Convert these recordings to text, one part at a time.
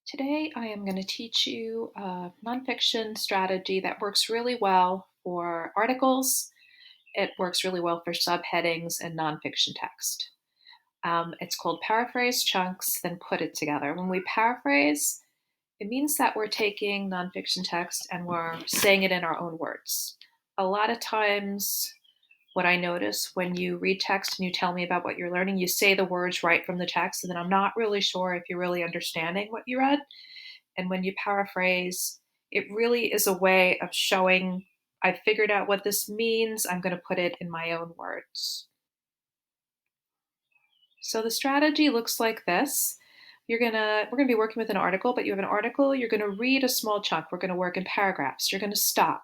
Today, I am going to teach you a nonfiction strategy that works really well for articles. It works really well for subheadings and nonfiction text. It's called Paraphrase Chunks, then Put It Together. When we paraphrase, it means that we're taking nonfiction text and we're saying it in our own words. A lot of times, what I notice when you read text and you tell me about what you're learning, you say the words right from the text, and then I'm not really sure if you're really understanding what you read. And when you paraphrase, it really is a way of showing I figured out what this means. I'm going to put it in my own words. So the strategy looks like this. We're gonna be working with an article, but you have an article, you're gonna read a small chunk. We're gonna work in paragraphs. You're gonna stop.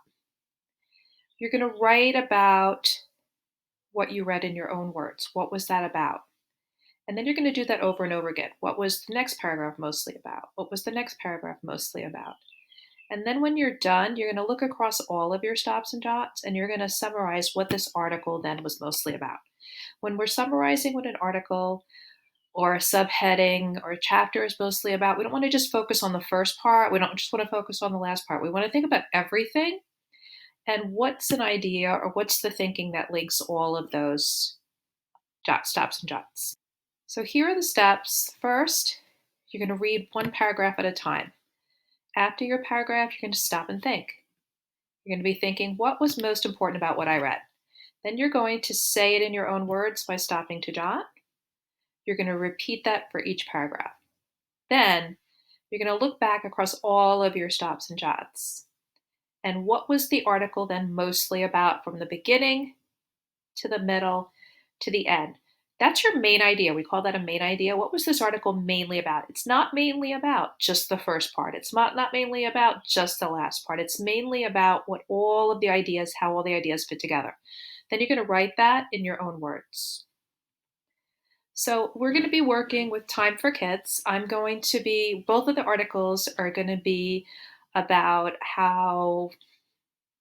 You're gonna write about what you read in your own words. What was that about? And then you're going to do that over and over again. What was the next paragraph mostly about? What was the next paragraph mostly about? And then when you're done, you're going to look across all of your stops and dots and you're going to summarize what this article then was mostly about. When we're summarizing what an article or a subheading or a chapter is mostly about, we don't want to just focus on the first part. We don't just want to focus on the last part. We want to think about everything and what's an idea or what's the thinking that links all of those stops and jots. So here are the steps. First, you're going to read one paragraph at a time. After your paragraph, you're going to stop and think. You're going to be thinking, what was most important about what I read? Then you're going to say it in your own words by stopping to jot. You're going to repeat that for each paragraph. Then you're going to look back across all of your stops and jots. And what was the article then mostly about from the beginning to the middle to the end? That's your main idea. We call that a main idea. What was this article mainly about? It's not mainly about just the first part. It's not mainly about just the last part. It's mainly about what all of the ideas, how all the ideas fit together. Then you're going to write that in your own words. So we're going to be working with Time for Kids. Both of the articles are going to be about how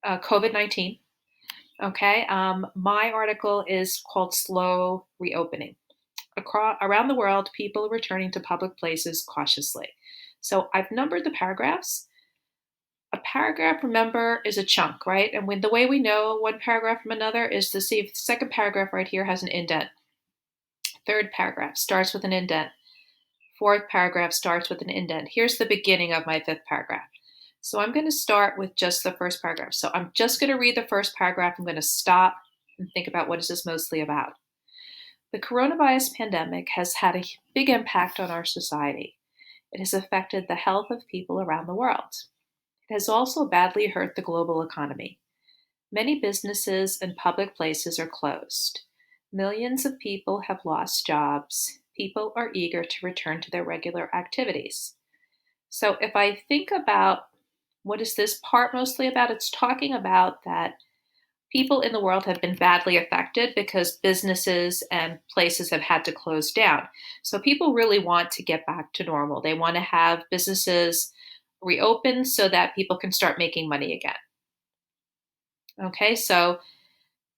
COVID-19. Okay, my article is called Slow Reopening. Around the world, people are returning to public places cautiously. So I've numbered the paragraphs. A paragraph, remember, is a chunk, right? And the way we know one paragraph from another is to see if the second paragraph right here has an indent. Third paragraph starts with an indent. Fourth paragraph starts with an indent. Here's the beginning of my fifth paragraph. So I'm going to start with just the first paragraph. So I'm just going to read the first paragraph. I'm going to stop and think about what is this mostly about. The coronavirus pandemic has had a big impact on our society. It has affected the health of people around the world. It has also badly hurt the global economy. Many businesses and public places are closed. Millions of people have lost jobs. People are eager to return to their regular activities. So if I think about what is this part mostly about, it's talking about that people in the world have been badly affected because businesses and places have had to close down. So people really want to get back to normal. They want to have businesses reopen so that people can start making money again. Okay, so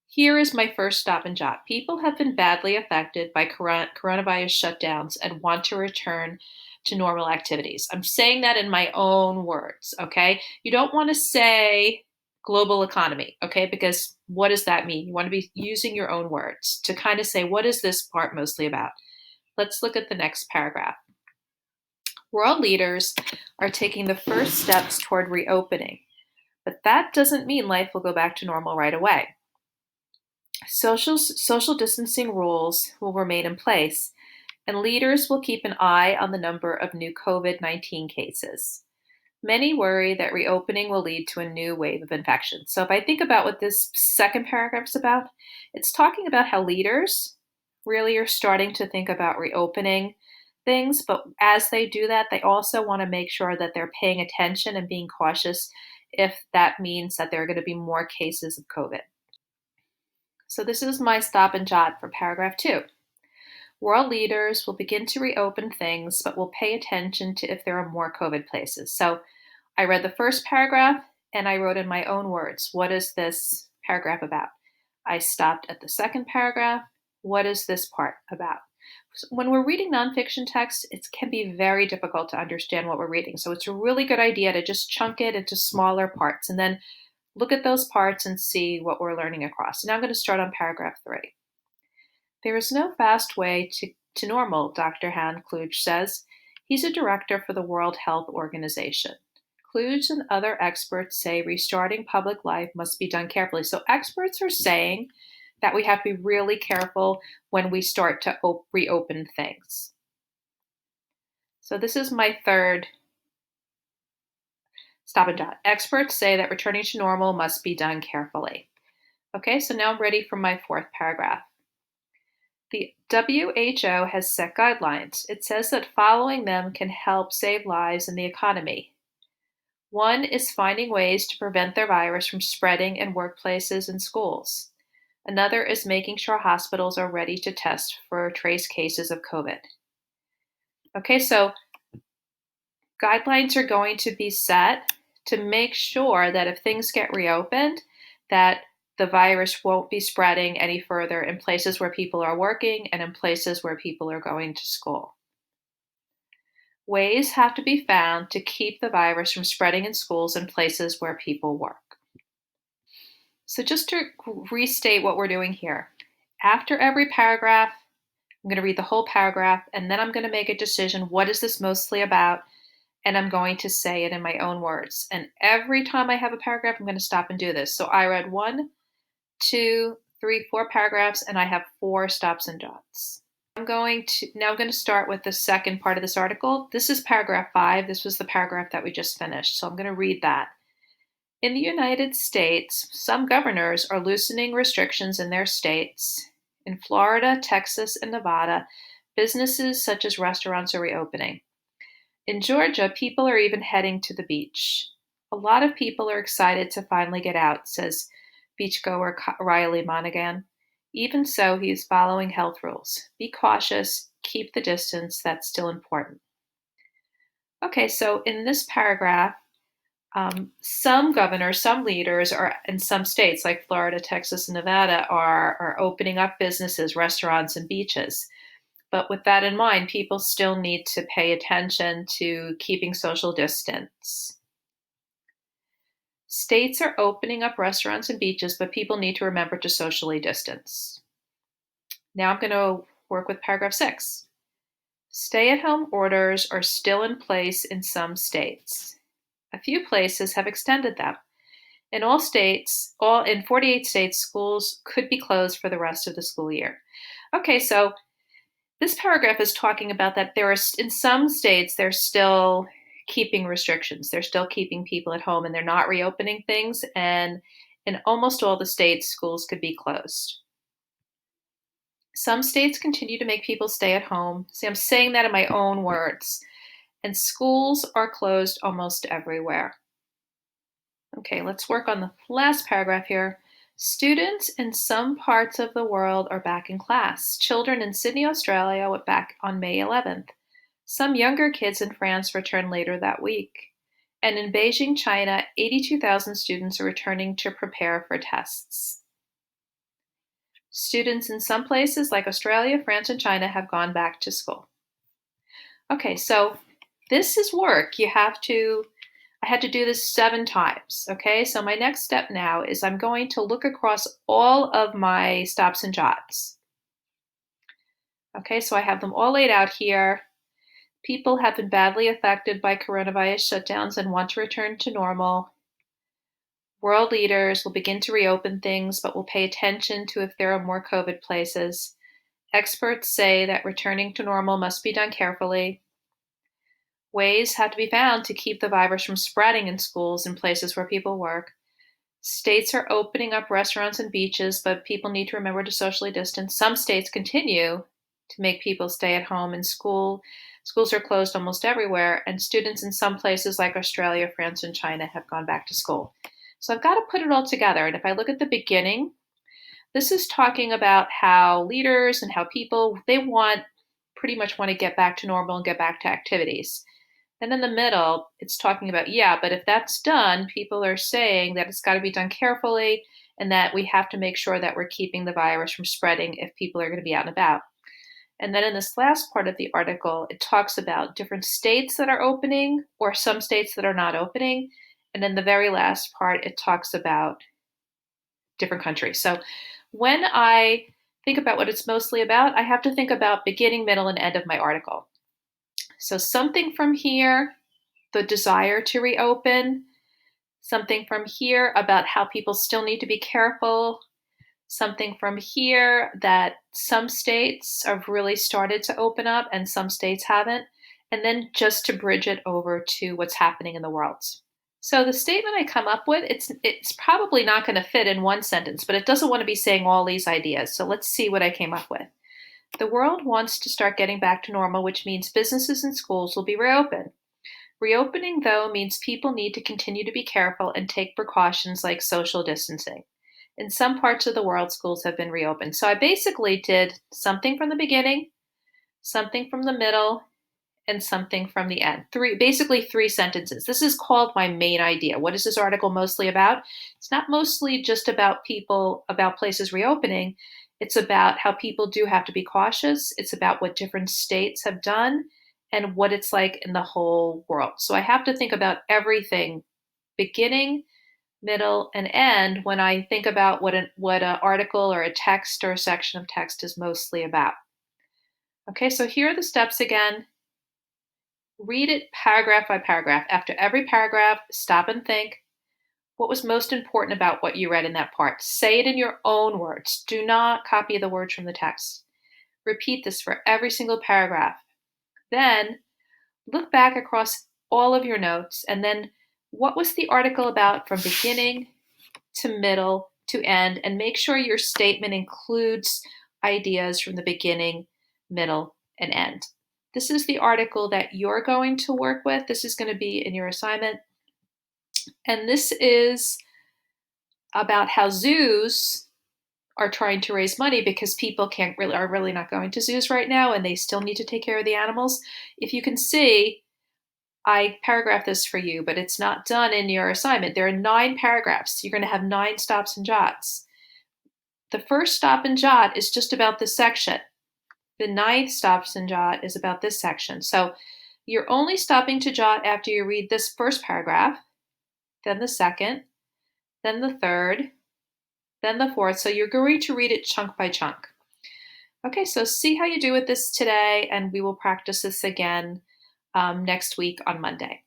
here is my first stop and jot. People have been badly affected by coronavirus shutdowns and want to return to normal activities. I'm saying that in my own words, okay? You don't want to say global economy, okay? Because what does that mean? You want to be using your own words to kind of say, what is this part mostly about? Let's look at the next paragraph. World leaders are taking the first steps toward reopening, but that doesn't mean life will go back to normal right away. Social distancing rules will remain in place, and leaders will keep an eye on the number of new COVID-19 cases. Many worry that reopening will lead to a new wave of infections. So if I think about what this second paragraph is about, it's talking about how leaders really are starting to think about reopening things, but as they do that, they also want to make sure that they're paying attention and being cautious if that means that there are going to be more cases of COVID. So this is my stop and jot for paragraph 2. World leaders will begin to reopen things, but will pay attention to if there are more COVID places. So I read the first paragraph and I wrote in my own words, what is this paragraph about? I stopped at the second paragraph. What is this part about? When we're reading nonfiction text, it can be very difficult to understand what we're reading. So it's a really good idea to just chunk it into smaller parts and then look at those parts and see what we're learning across. Now I'm going to start on paragraph 3. There is no fast way to normal, Dr. Han Kluge says. He's a director for the World Health Organization. Kluge and other experts say restarting public life must be done carefully. So experts are saying that we have to be really careful when we start to reopen things. So this is my third stop and jot. Experts say that returning to normal must be done carefully. Okay, so now I'm ready for my fourth paragraph. The WHO has set guidelines. It says that following them can help save lives and the economy. One is finding ways to prevent the virus from spreading in workplaces and schools. Another is making sure hospitals are ready to test for trace cases of COVID. Okay, so guidelines are going to be set to make sure that if things get reopened, that the virus won't be spreading any further in places where people are working and in places where people are going to school. Ways have to be found to keep the virus from spreading in schools and places where people work. So just to restate what we're doing here, after every paragraph, I'm going to read the whole paragraph, and then I'm going to make a decision, what is this mostly about? And I'm going to say it in my own words. And every time I have a paragraph, I'm going to stop and do this. So I read 1, 2, 3, 4 paragraphs, and I have 4 stops and jots. I'm going to start with the second part of this article. This is paragraph 5. This was the paragraph that we just finished. So I'm going to read that. In the United States, some governors are loosening restrictions in their states. In Florida, Texas, and Nevada, businesses such as restaurants are reopening. In Georgia, people are even heading to the beach. A lot of people are excited to finally get out, says beachgoer Riley Monaghan. Even so, he is following health rules. Be cautious, keep the distance, that's still important. Okay, so in this paragraph, some governors, some leaders are in some states like Florida, Texas, and Nevada are opening up businesses, restaurants, and beaches. But with that in mind, people still need to pay attention to keeping social distance. States are opening up restaurants and beaches, but people need to remember to socially distance. Now I'm going to work with paragraph 6. Stay-at-home orders are still in place in some states. A few places have extended them. In 48 states, schools could be closed for the rest of the school year. Okay, so this paragraph is talking about that in some states, they're still keeping restrictions. They're still keeping people at home and they're not reopening things. And in almost all the states, schools could be closed. Some states continue to make people stay at home. See, I'm saying that in my own words. And schools are closed almost everywhere. Okay, let's work on the last paragraph here. Students in some parts of the world are back in class. Children in Sydney, Australia went back on May 11th. Some younger kids in France return later that week. And in Beijing, China, 82,000 students are returning to prepare for tests. Students in some places like Australia, France, and China have gone back to school. Okay, so this is work. I had to do this 7 times, okay? So my next step now is I'm going to look across all of my stops and jots. Okay, so I have them all laid out here. People have been badly affected by coronavirus shutdowns and want to return to normal. World leaders will begin to reopen things, but will pay attention to if there are more COVID places. Experts say that returning to normal must be done carefully. Ways have to be found to keep the virus from spreading in schools and places where people work. States are opening up restaurants and beaches, but people need to remember to socially distance. Some states continue to make people stay at home, and schools are closed almost everywhere, and students in some places like Australia, France, and China have gone back to school. So I've got to put it all together. And if I look at the beginning, this is talking about how leaders and how people, they pretty much want to get back to normal and get back to activities. And in the middle, it's talking about, but if that's done, people are saying that it's got to be done carefully and that we have to make sure that we're keeping the virus from spreading if people are going to be out and about. And then in this last part of the article, it talks about different states that are opening or some states that are not opening. And in the very last part, it talks about different countries. So when I think about what it's mostly about, I have to think about beginning, middle, and end of my article. So something from here, the desire to reopen, something from here about how people still need to be careful, something from here that some states have really started to open up and some states haven't, and then just to bridge it over to what's happening in the world. So the statement I come up with, it's probably not going to fit in one sentence, but it doesn't want to be saying all these ideas. So let's see what I came up with. The world wants to start getting back to normal, which means businesses and schools will be reopened. Reopening, though, means people need to continue to be careful and take precautions like social distancing. In some parts of the world, schools have been reopened. So I basically did something from the beginning, something from the middle, and something from the end. Basically three sentences. This is called my main idea. What is this article mostly about? It's not mostly just about about places reopening. It's about how people do have to be cautious. It's about what different states have done and what it's like in the whole world. So I have to think about everything, beginning, middle, and end, when I think about what an article or a text or a section of text is mostly about. Okay, so here are the steps again. Read it paragraph by paragraph. After every paragraph, stop and think. What was most important about what you read in that part? Say it in your own words. Do not copy the words from the text. Repeat this for every single paragraph. Then look back across all of your notes and then what was the article about from beginning to middle to end, and make sure your statement includes ideas from the beginning, middle, and end. This is the article that you're going to work with. This is going to be in your assignment. And this is about how zoos are trying to raise money because people are really not going to zoos right now and they still need to take care of the animals. If you can see, I paragraphed this for you, but it's not done in your assignment. There are 9 paragraphs. You're going to have 9 stops and jots. The first stop and jot is just about this section. The 9th stops and jot is about this section. So you're only stopping to jot after you read this first paragraph, then the second, then the third, then the fourth. So you're going to read it chunk by chunk. Okay, so see how you do with this today, and we will practice this again next week on Monday.